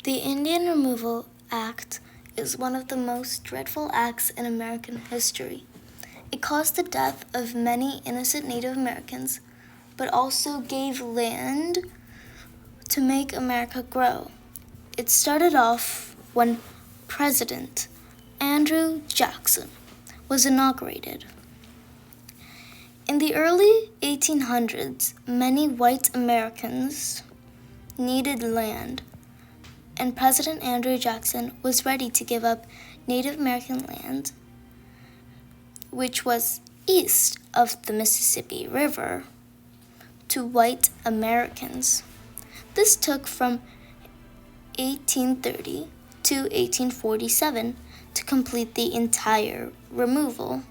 The Indian Removal Act is one of the most dreadful acts in American history. It caused the death of many innocent Native Americans, but also gave land to make America grow. It started off when President Andrew Jackson was inaugurated. In the early 1800s, many white Americans needed land, and President Andrew Jackson was ready to give up Native American land, which was east of the Mississippi River, to white Americans. This took from 1830 to 1847 to complete the entire removal.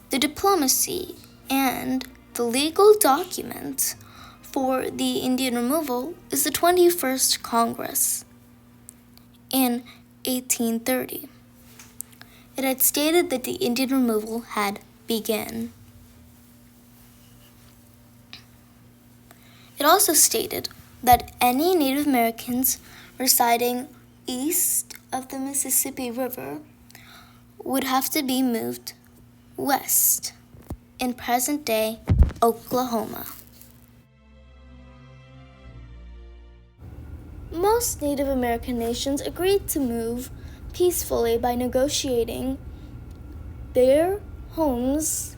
The diplomacy and the legal document for the Indian removal is the 21st Congress in 1830. It had stated that the Indian removal had begun. It also stated that any Native Americans residing east of the Mississippi River would have to be moved west in present-day Oklahoma. Most Native American nations agreed to move peacefully by negotiating their homes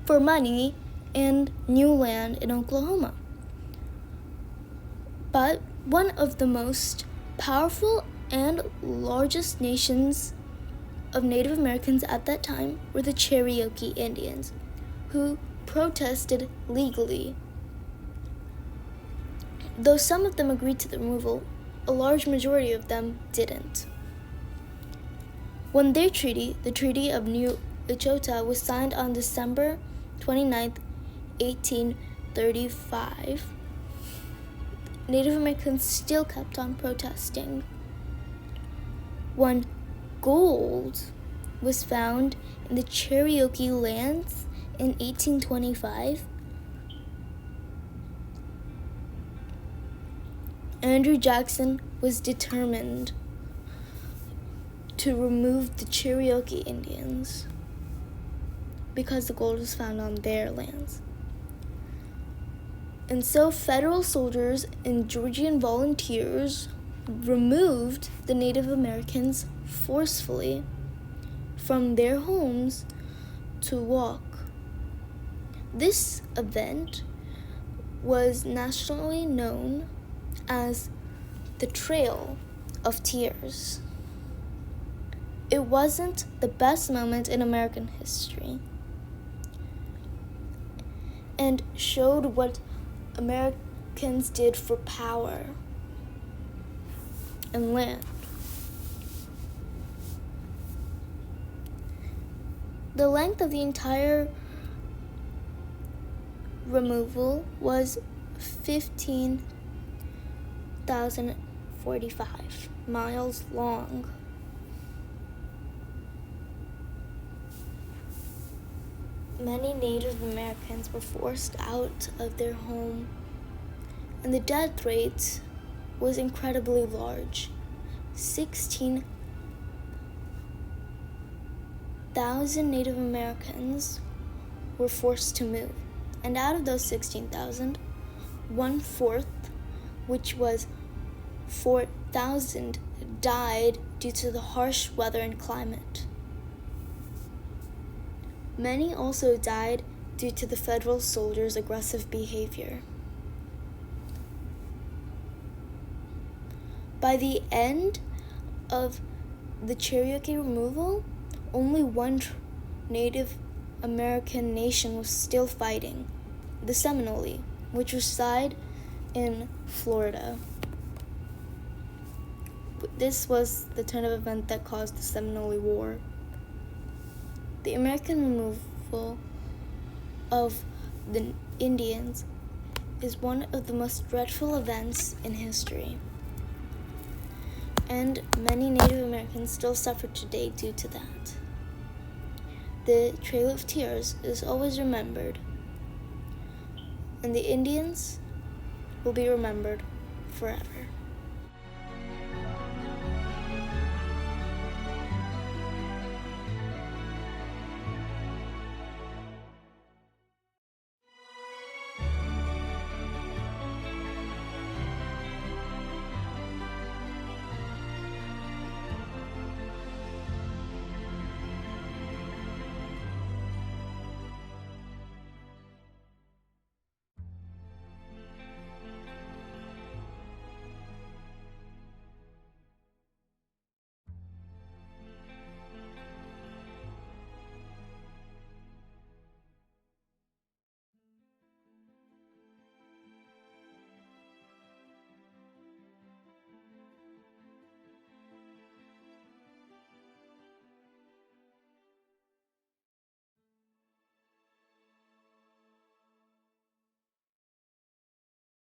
for money and new land in Oklahoma. But one of the most powerful and largest nations of Native Americans at that time were the Cherokee Indians, who protested legally. Though some of them agreed to the removal, a large majority of them didn't. When their treaty, the Treaty of New Echota, was signed on December 29, 1835, Native Americans still kept on protesting. When gold was found in the Cherokee lands in 1825, Andrew Jackson was determined to remove the Cherokee Indians because the gold was found on their lands. And so federal soldiers and Georgian volunteers removed the Native Americans forcefully from their homes to walk. This event was nationally known as the Trail of Tears. It wasn't the best moment in American history and showed what Americans did for power and land. The length of the entire removal was 15,045 miles long. Many Native Americans were forced out of their home, and the death rate was incredibly large. 16,000 Native Americans were forced to move, and out of those 16,000, 1/4, which was 4,000, died due to the harsh weather and climate. Many also died due to the federal soldiers' aggressive behavior. By the end of the Cherokee removal, only one Native American nation was still fighting, the Seminole, which reside in Florida. This was the turn of event that caused the Seminole War. The American removal of the Indians is one of the most dreadful events in history, and many Native Americans still suffer today due to that. The Trail of Tears is always remembered, and the Indians will be remembered forever.